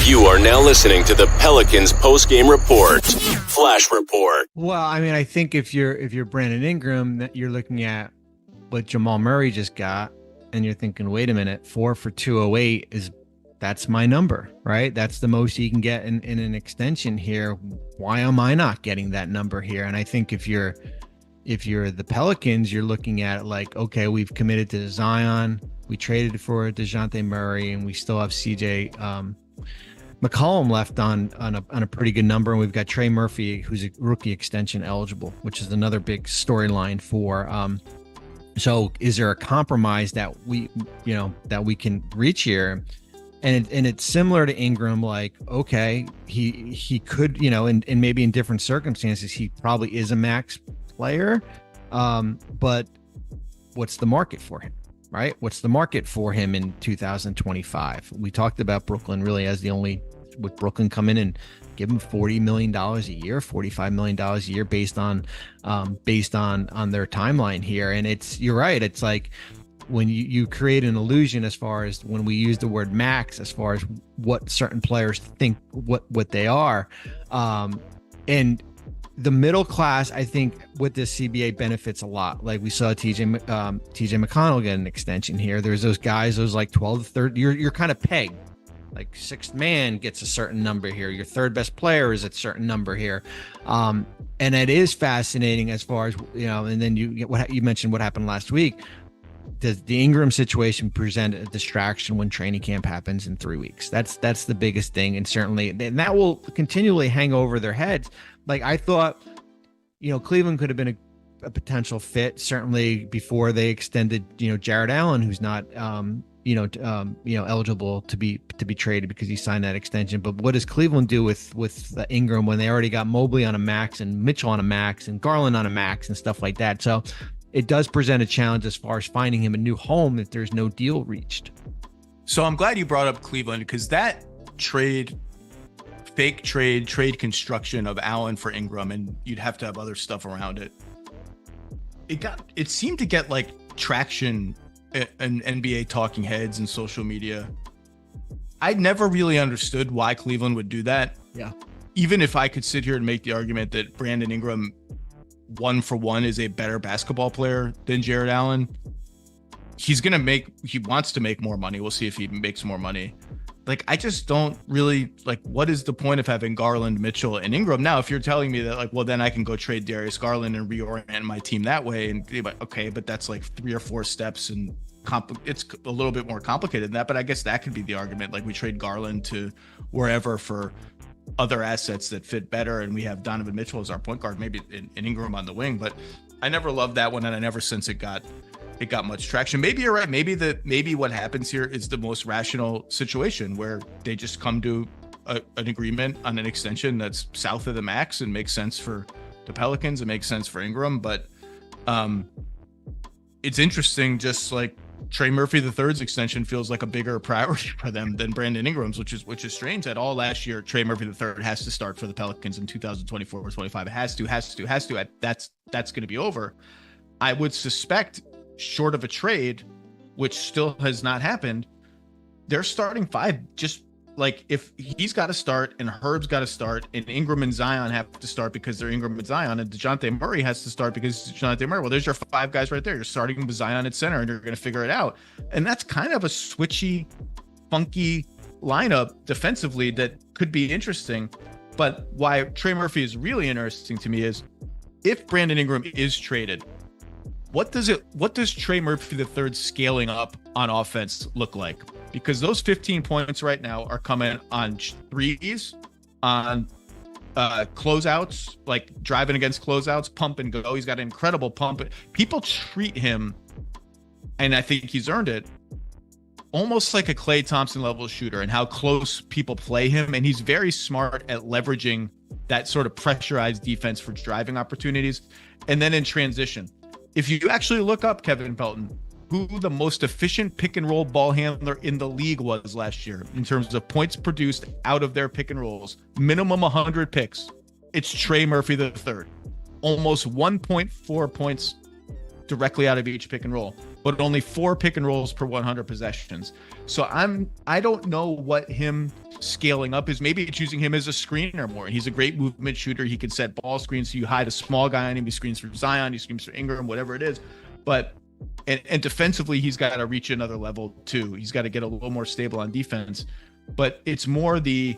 You are now listening to the Pelicans post-game report, Flash Report. Well, I mean, I think if you're Brandon Ingram, that you're looking at what Jamal Murray just got, and you're thinking, wait a minute, 4 for 208 that's my number, right? That's the most you can get in an extension here. Why am I not getting that number here? And I think if you're the Pelicans, you're looking at it like, okay, we've committed to Zion, we traded for DeJounte Murray, and we still have CJ McCollum left on a pretty good number, and we've got Trey Murphy, who's a rookie extension eligible, which is another big storyline for. So, is there a compromise that we can reach here? And it's similar to Ingram, like, okay, he could, and maybe in different circumstances, he probably is a max player, but what's the market for him? Right? What's the market for him in 2025? We talked about Brooklyn really as the only, with Brooklyn come in and give him $40 million a year, $45 million a year based on their timeline here. And you're right. It's like when you create an illusion as far as when we use the word max, as far as what certain players think what they are. And the middle class, I think, with this CBA benefits a lot. Like we saw TJ McConnell get an extension here. There's those guys, those like 12 to 30. You're kind of pegged. Like sixth man gets a certain number here. Your third best player is at a certain number here. And it is fascinating as far as, and then you mentioned what happened last week. Does the Ingram situation present a distraction when training camp happens in 3 weeks? That's the biggest thing. And certainly, and that will continually hang over their heads. Like I thought, Cleveland could have been a potential fit, certainly before they extended, Jared Allen, who's not, eligible to be traded because he signed that extension. But what does Cleveland do with Ingram when they already got Mobley on a max and Mitchell on a max and Garland on a max and stuff like that? So it does present a challenge as far as finding him a new home if there's no deal reached. So I'm glad you brought up Cleveland, because that fake trade construction of Allen for Ingram, and you'd have to have other stuff around it. It seemed to get like traction in NBA talking heads and social media. I never really understood why Cleveland would do that. Yeah. Even if I could sit here and make the argument that Brandon Ingram 1-for-1 is a better basketball player than Jared Allen, he wants to make more money. We'll see if he makes more money. Like, I just don't really like, what is the point of having Garland, Mitchell, and Ingram? Now, if you're telling me that, like, well, then I can go trade Darius Garland and reorient my team that way, and okay, but that's like 3 or 4 steps, and it's a little bit more complicated than that. But I guess that could be the argument. Like, we trade Garland to wherever for other assets that fit better, and we have Donovan Mitchell as our point guard, maybe in Ingram on the wing. But I never loved that one, and I never since it got much traction. Maybe you're right. Maybe what happens here is the most rational situation, where they just come to an agreement on an extension that's south of the max and makes sense for the Pelicans. It makes sense for Ingram, but it's interesting. Just like Trey Murphy III's extension feels like a bigger priority for them than Brandon Ingram's, which is strange. At all last year, Trey Murphy III has to start for the Pelicans in 2024 or 25. It has to. That's going to be over. I would suspect, short of a trade, which still has not happened, they're starting 5. Just like, if he's got to start and Herb's got to start and Ingram and Zion have to start because they're Ingram and Zion, and DeJounte Murray has to start because it's DeJounte Murray. Well, there's your 5 guys right there. You're starting with Zion at center, and you're going to figure it out. And that's kind of a switchy, funky lineup defensively that could be interesting. But why Trey Murphy is really interesting to me is, if Brandon Ingram is traded, what does Trey Murphy III's scaling up on offense look like? Because those 15 points right now are coming on threes, on closeouts, like driving against closeouts, pump and go. He's got an incredible pump. People treat him, and I think he's earned it, almost like a Klay Thompson level shooter, and how close people play him. And he's very smart at leveraging that sort of pressurized defense for driving opportunities. And then in transition, if you actually look up, Kevin Pelton, who the most efficient pick and roll ball handler in the league was last year in terms of points produced out of their pick and rolls, minimum 100 picks, it's Trey Murphy III. Almost 1.4 points directly out of each pick and roll, but only 4 pick and rolls per 100 possessions. So I don't know what him scaling up is. Maybe it's using him as a screener more. He's a great movement shooter. He can set ball screens. So you hide a small guy on him. He screens for Zion. He screens for Ingram, whatever it is. But and defensively, he's got to reach another level too. He's got to get a little more stable on defense. But it's more the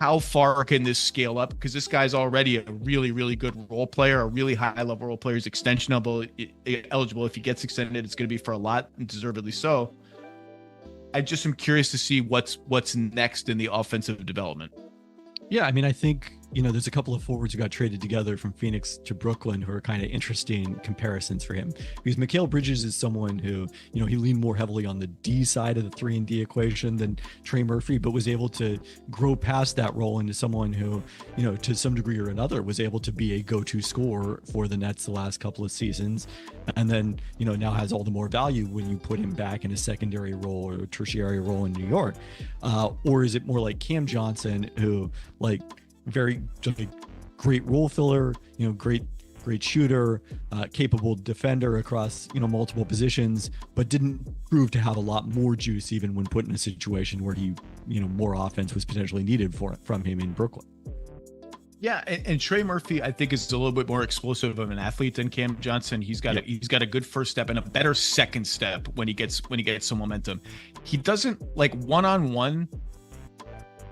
how far can this scale up? Because this guy's already a really, really good role player, a really high level role player. He's extensionable, eligible. If he gets extended, it's going to be for a lot, and deservedly so. I just am curious to see what's next in the offensive development. Yeah, I mean, I think, there's a couple of forwards who got traded together from Phoenix to Brooklyn who are kind of interesting comparisons for him. Because Mikal Bridges is someone who, he leaned more heavily on the D side of the 3-and-D equation than Trey Murphy, but was able to grow past that role into someone who, to some degree or another, was able to be a go-to scorer for the Nets the last couple of seasons. And then, now has all the more value when you put him back in a secondary role or a tertiary role in New York. Or is it more like Cam Johnson, who, very just a great role filler, great shooter, capable defender across, multiple positions, but didn't prove to have a lot more juice even when put in a situation where he, more offense was potentially needed from him in Brooklyn. Yeah, and Trey Murphy, I think, is a little bit more explosive of an athlete than Cam Johnson. He's got a good first step and a better second step when he gets some momentum. He doesn't one-on-one.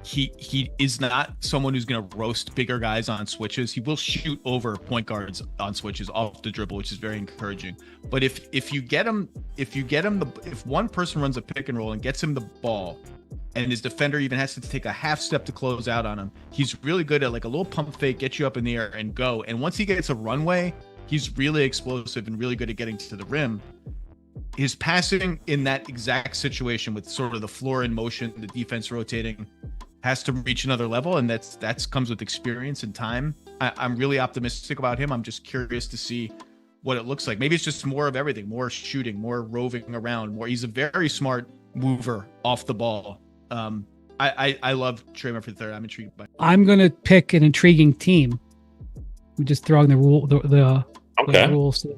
He is not someone who's going to roast bigger guys on switches. He will shoot over point guards on switches off the dribble, which is very encouraging. But if one person runs a pick and roll and gets him the ball, and his defender even has to take a half step to close out on him, he's really good at a little pump fake, get you up in the air and go. And once he gets a runway, he's really explosive and really good at getting to the rim. His passing in that exact situation with sort of the floor in motion, the defense rotating, has to reach another level, and that's comes with experience and time. I'm really optimistic about him. I'm just curious to see what it looks like. Maybe it's just more of everything, more shooting, more roving around, more. He's a very smart mover off the ball. I love Trey Murphy III. I'm intrigued by. I'm going to pick an intriguing team. I'm just throwing the rules to the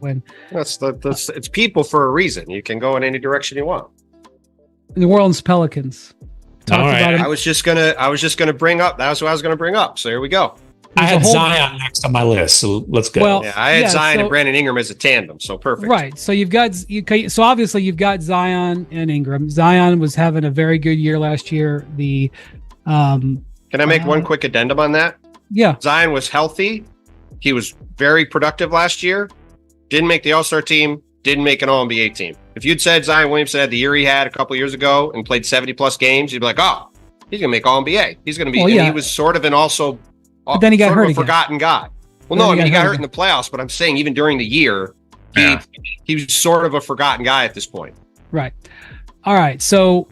win. That's it's people for a reason. You can go in any direction you want. New Orleans Pelicans. All right. I was just gonna bring up. That's what I was gonna bring up. So here we go. I had Zion next on my list, so let's go. Well, yeah, I had Zion and Brandon Ingram as a tandem, so perfect. Right. So so obviously you've got Zion and Ingram. Zion was having a very good year last year. Can I make one quick addendum on that? Yeah. Zion was healthy. He was very productive last year. Didn't make the All-Star team. Didn't make an All-NBA team. If you'd said Zion Williamson had the year he had a couple years ago and played 70-plus games, you'd be like, oh, he's going to make All-NBA. He's going to be, and he was sort of an also but then he got hurt a forgotten guy. Well, no, he got hurt in the playoffs, but I'm saying even during the year, he was sort of a forgotten guy at this point. Right. All right. So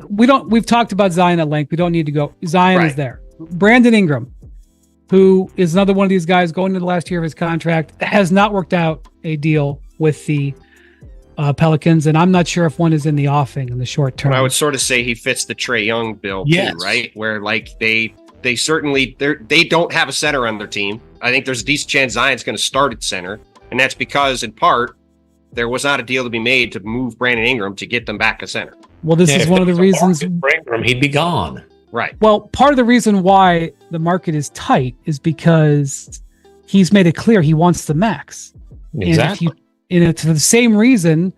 we've talked about Zion at length. We don't need to go. Zion is there. Brandon Ingram, who is another one of these guys going into the last year of his contract, has not worked out a deal with the Pelicans, and I'm not sure if one is in the offing in the short term. But I would sort of say he fits the Trae Young bill too, right? Where they certainly they don't have a center on their team. I think there's a decent chance Zion's going to start at center, and that's because in part there was not a deal to be made to move Brandon Ingram to get them back a center. Well, this is one of the reasons for Ingram, he'd be gone. Right. Well, part of the reason why the market is tight is because he's made it clear he wants the max. Exactly. And it's for the same reason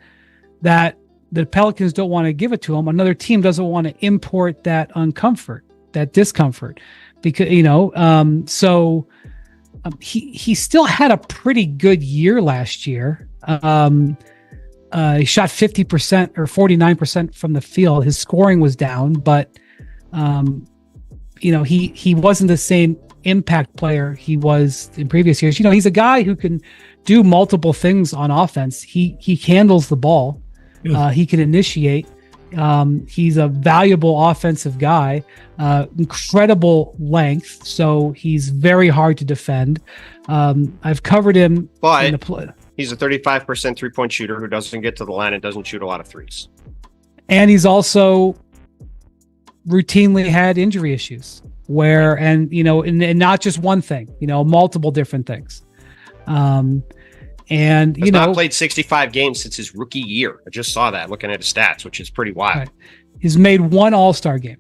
that the Pelicans don't want to give it to him. Another team doesn't want to import that discomfort, because he still had a pretty good year last year. He shot 50% or 49% from the field. His scoring was down, but he wasn't the same impact player he was in previous years. He's a guy who can do multiple things on offense. He handles the ball. He can initiate. He's a valuable offensive guy, incredible length. So he's very hard to defend. I've covered him. But he's a 35% 3-point shooter who doesn't get to the line and doesn't shoot a lot of threes. And he's also routinely had injury issues and not just one thing, multiple different things. And He's not played 65 games since his rookie year. I just saw that looking at his stats, which is pretty wild. Right. He's made one All-Star game.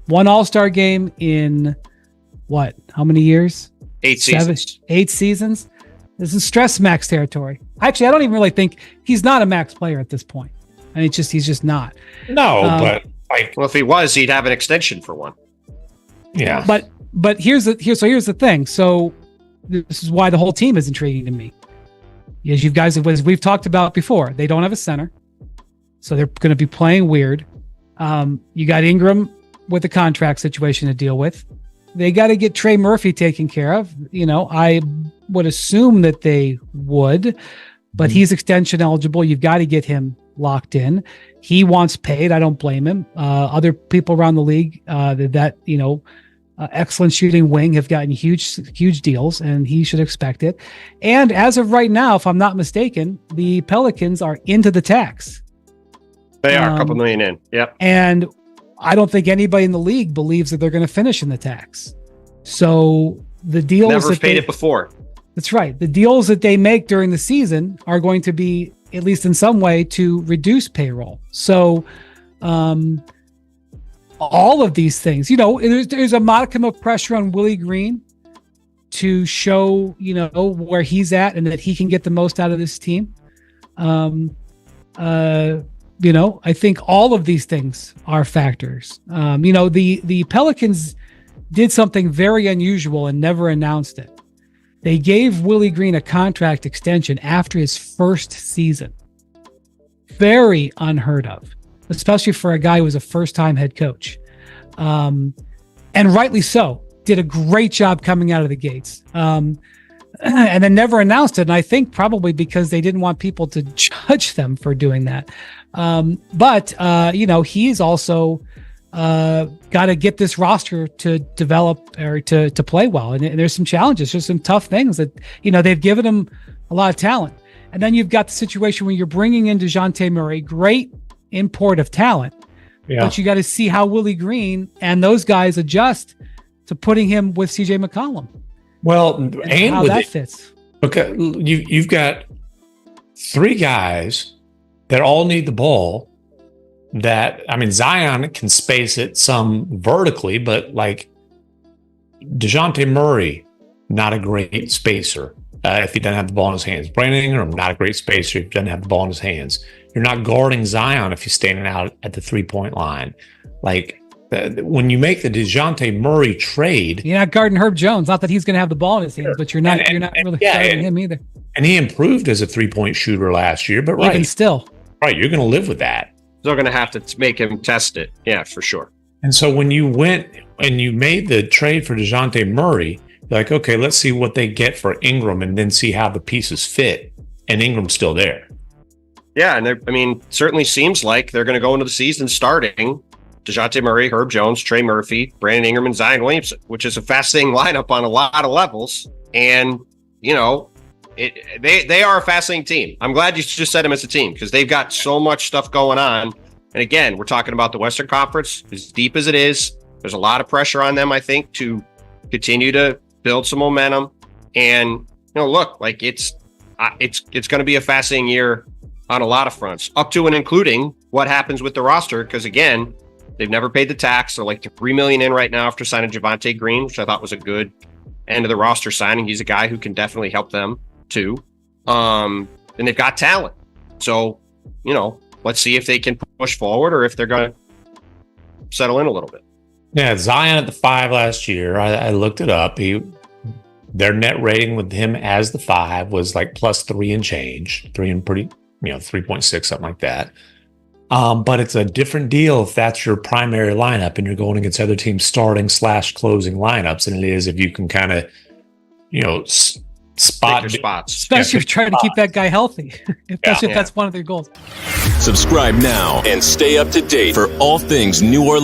One All-Star game in what? How many years? 8 seasons. 8 seasons. This is stress max territory. Actually, I don't even really think he's not a max player at this point. I mean, he's just not. No, but well, if he was, he'd have an extension for one. Yeah. But here's the thing. So this is why the whole team is intriguing to me. As you guys, as we've talked about before, they don't have a center, so they're going to be playing weird. You got Ingram with a contract situation to deal with. They got to get Trey Murphy taken care of. I would assume that they would, but he's extension eligible. You've got to get him locked in. He wants paid. I don't blame him. Other people around the league excellent shooting wing have gotten huge deals, and he should expect it. And as of right now, if I'm not mistaken, the Pelicans are into the tax. They are a couple million in. Yep. And I don't think anybody in the league believes that they're going to finish in the tax. So the deals never faded before. That's right. The deals that they make during the season are going to be, at least in some way, to reduce payroll. So all of these things, there's a modicum of pressure on Willie Green to show, where he's at and that he can get the most out of this team. I think all of these things are factors. The Pelicans did something very unusual and never announced it. They gave Willie Green a contract extension after his first season. Very unheard of, especially for a guy who was a first-time head coach. And rightly so. Did a great job coming out of the gates. And then never announced it. And I think probably because they didn't want people to judge them for doing that. But he's also got to get this roster to develop or to play well. And there's some challenges. There's some tough things that, they've given him a lot of talent. And then you've got the situation where you're bringing in DeJounte Murray, great import of talent. Yeah. But you got to see how Willie Green and those guys adjust to putting him with CJ McCollum. Well, and how that fits. Okay, you've got 3 guys that all need the ball. Zion can space it some vertically, but like DeJounte Murray, not a great spacer if he doesn't have the ball in his hands. Brandon Ingram, not a great spacer if he doesn't have the ball in his hands. You're not guarding Zion if he's standing out at the 3-point line. Like when you make the DeJounte Murray trade, you're not guarding Herb Jones. Not that he's going to have the ball in his hands, but you're not really guarding him either. And he improved as a 3-point shooter last year, but even still, right, you're going to live with that. Still going to have to make him test it. Yeah, for sure. And so when you went and you made the trade for DeJounte Murray, you're like, okay, let's see what they get for Ingram and then see how the pieces fit. And Ingram's still there. Yeah, and certainly seems like they're going to go into the season starting DeJounte Murray, Herb Jones, Trey Murphy, Brandon Ingram, and Zion Williamson, which is a fascinating lineup on a lot of levels. And, they are a fascinating team. I'm glad you just said them as a team because they've got so much stuff going on. And again, we're talking about the Western Conference, as deep as it is. There's a lot of pressure on them, I think, to continue to build some momentum. And, look, like it's going to be a fascinating year on a lot of fronts, up to and including what happens with the roster. Because again, they've never paid the tax. They're like $3 million in right now after signing Javonte Green, which I thought was a good end of the roster signing. He's a guy who can definitely help them too. And they've got talent. So, let's see if they can push forward or if they're going to settle in a little bit. Yeah, Zion at the 5 last year. I looked it up. Their net rating with him as the 5 was like +3 and change, 3 and pretty, 3.6, something like that. But it's a different deal if that's your primary lineup and you're going against other teams starting / closing lineups than it is if you can kind of, spot your spots. Especially if you're trying to keep that guy healthy. if that's one of their goals. Subscribe now and stay up to date for all things New Orleans.